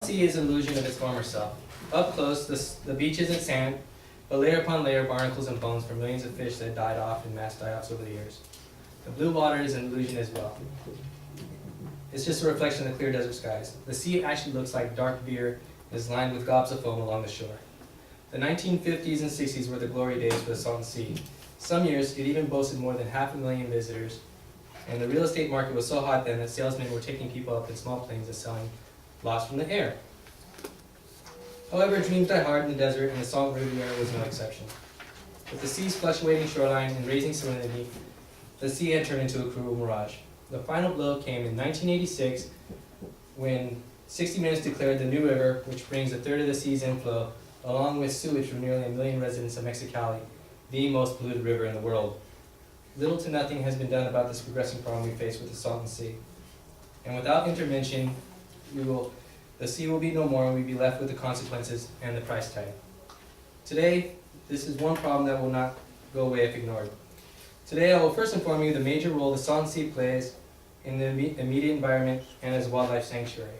Sea is an illusion of its former self. Up close, the beach isn't sand, but layer upon layer, barnacles and bones from millions of fish that died off in mass die-offs over the years. The blue water is an illusion as well. It's just a reflection of the clear desert skies. The sea actually looks like dark beer and is lined with gobs of foam along the shore. The 1950s and 60s were the glory days for the Salton Sea. Some years, it even boasted more than 500,000 visitors, and the real estate market was so hot then that salesmen were taking people up in small planes and selling lost from the air. However, dreams die hard in the desert, and the Salton Riviera was no exception. With the sea's fluctuating shoreline and raising salinity, the sea had turned into a cruel mirage. The final blow came in 1986 when 60 Minutes declared the New River, which brings a third of the sea's inflow, along with sewage from nearly 1 million residents of Mexicali, the most polluted river in the world. Little to nothing has been done about this progressing problem we face with the Salton Sea. And without intervention, the sea will be no more, and we'll be left with the consequences and the price tag. Today, this is one problem that will not go away if ignored. Today, I will first inform you the major role the Salton Sea plays in the immediate environment and as a wildlife sanctuary.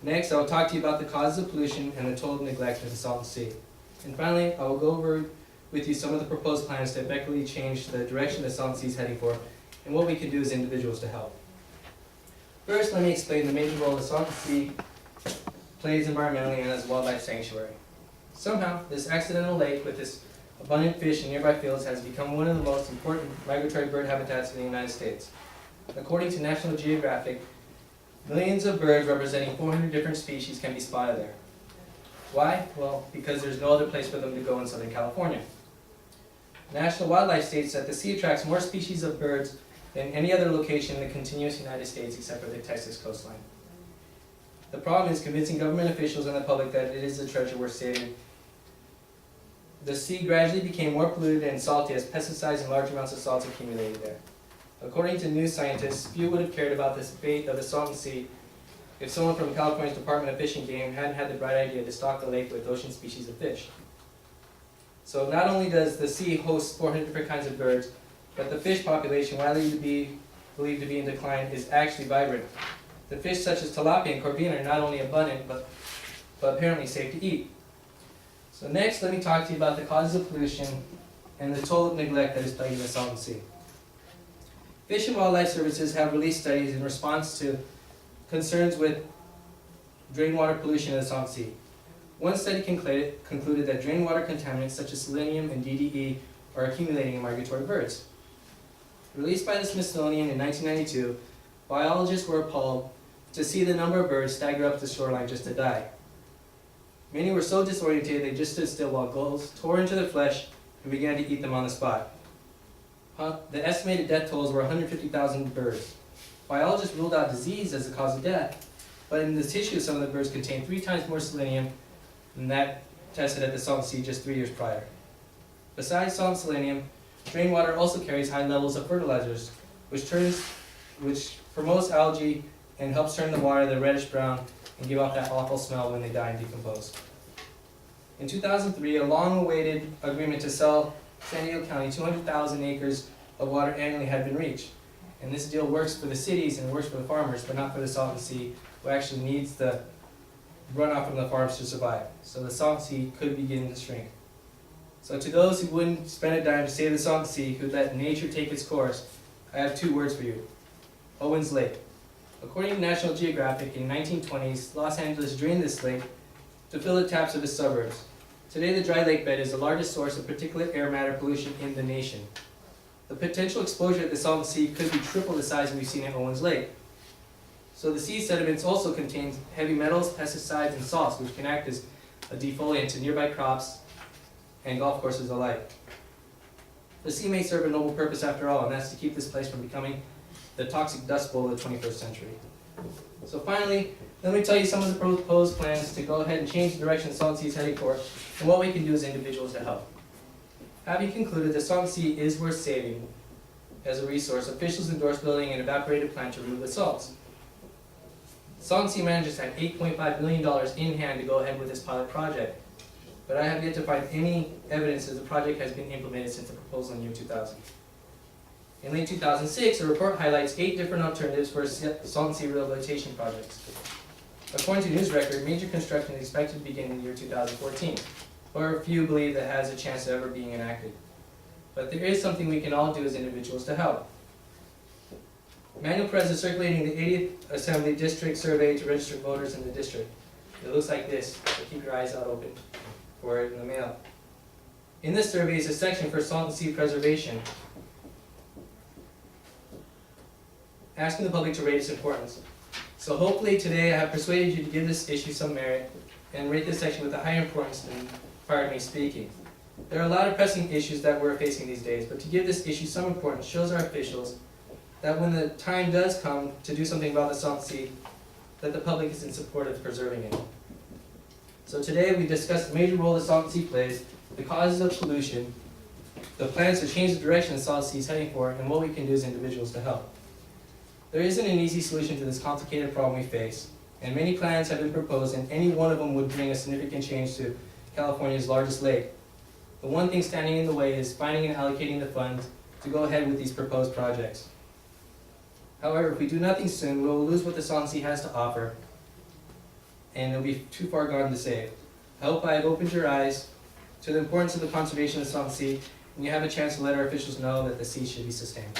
Next, I will talk to you about the causes of pollution and the total neglect of the Salton Sea. And finally, I will go over with you some of the proposed plans to effectively change the direction the Salton Sea is heading for and what we can do as individuals to help. First, let me explain the major role the Salton Sea plays environmentally and as a wildlife sanctuary. Somehow, this accidental lake with its abundant fish in nearby fields has become one of the most important migratory bird habitats in the United States. According to National Geographic, millions of birds representing 400 different species can be spotted there. Why? Well, because there's no other place for them to go in Southern California. National Wildlife states that the sea attracts more species of birds than any other location in the continuous United States except for the Texas coastline. The problem is convincing government officials and the public that it is a treasure worth saving. The sea gradually became more polluted and salty as pesticides and large amounts of salts accumulated there. According to New Scientists, few would have cared about the fate of the Salton Sea if someone from California's Department of Fish and Game hadn't had the bright idea to stock the lake with ocean species of fish. So not only does the sea host 400 different kinds of birds, but the fish population, widely believed to be in decline, is actually vibrant. The fish such as tilapia and corvina are not only abundant, but apparently safe to eat. So next, let me talk to you about the causes of pollution and the total neglect that is plaguing the Salton Sea. Fish and Wildlife Services have released studies in response to concerns with drain water pollution in the Salton Sea. One study concluded that drain water contaminants such as selenium and DDE are accumulating in migratory birds. Released by the Smithsonian in 1992, biologists were appalled to see the number of birds stagger up the shoreline just to die. Many were so disoriented they just stood still while gulls tore into their flesh and began to eat them on the spot. The estimated death tolls were 150,000 birds. Biologists ruled out disease as the cause of death, but in the tissue some of the birds contained 3 times more selenium than that tested at the Salton Sea just 3 years prior. Besides salt and selenium, drain water also carries high levels of fertilizers, which promotes algae and helps turn the water the reddish brown and give off that awful smell when they die and decompose. In 2003, a long-awaited agreement to sell San Diego County 200,000 acres of water annually had been reached. And this deal works for the cities and works for the farmers, but not for the Salton Sea, who actually needs the runoff from the farms to survive. So the Salton Sea could begin to shrink. So to those who wouldn't spend a dime to save the Salton Sea, who let nature take its course, I have 2 words for you: Owens Lake. According to National Geographic, in the 1920s, Los Angeles drained this lake to fill the taps of its suburbs. Today, the dry lake bed is the largest source of particulate air matter pollution in the nation. The potential exposure at the Salton Sea could be triple the size we've seen at Owens Lake. So the sea sediments also contain heavy metals, pesticides, and salts, which can act as a defoliant to nearby crops and golf courses alike. The sea may serve a noble purpose after all, and that's to keep this place from becoming the toxic dust bowl of the 21st century. So finally, let me tell you some of the proposed plans to go ahead and change the direction the Salton Sea is heading for and what we can do as individuals to help. Having concluded the Salton Sea is worth saving as a resource, officials endorsed building an evaporated plant to remove the salts. Salton Sea managers had $8.5 million in hand to go ahead with this pilot project, but I have yet to find any evidence that the project has been implemented since the proposal in year 2000. In late 2006, a report highlights 8 different alternatives for Salton Sea rehabilitation projects. According to news record, major construction is expected to begin in the year 2014, or few believe that has a chance of ever being enacted. But there is something we can all do as individuals to help. Manual Press is circulating the 80th Assembly District Survey to register voters in the district. It looks like this, so keep your eyes out open for it in the mail. In this survey is a section for salt and sea preservation, asking the public to rate its importance. So hopefully today I have persuaded you to give this issue some merit and rate this section with a higher importance than prior to me speaking. There are a lot of pressing issues that we're facing these days, but to give this issue some importance shows our officials that when the time does come to do something about the salt sea, that the public is in support of preserving it. So today we discussed the major role the salt sea plays, the causes of pollution, the plans to change the direction the salt sea is heading for, and what we can do as individuals to help. There isn't an easy solution to this complicated problem we face, and many plans have been proposed, and any one of them would bring a significant change to California's largest lake. The one thing standing in the way is finding and allocating the funds to go ahead with these proposed projects. However, if we do nothing soon, we will lose what the Salt Sea has to offer, and it'll be too far gone to save. I hope I have opened your eyes to the importance of the conservation of the Salt Sea, and you have a chance to let our officials know that the sea should be sustained.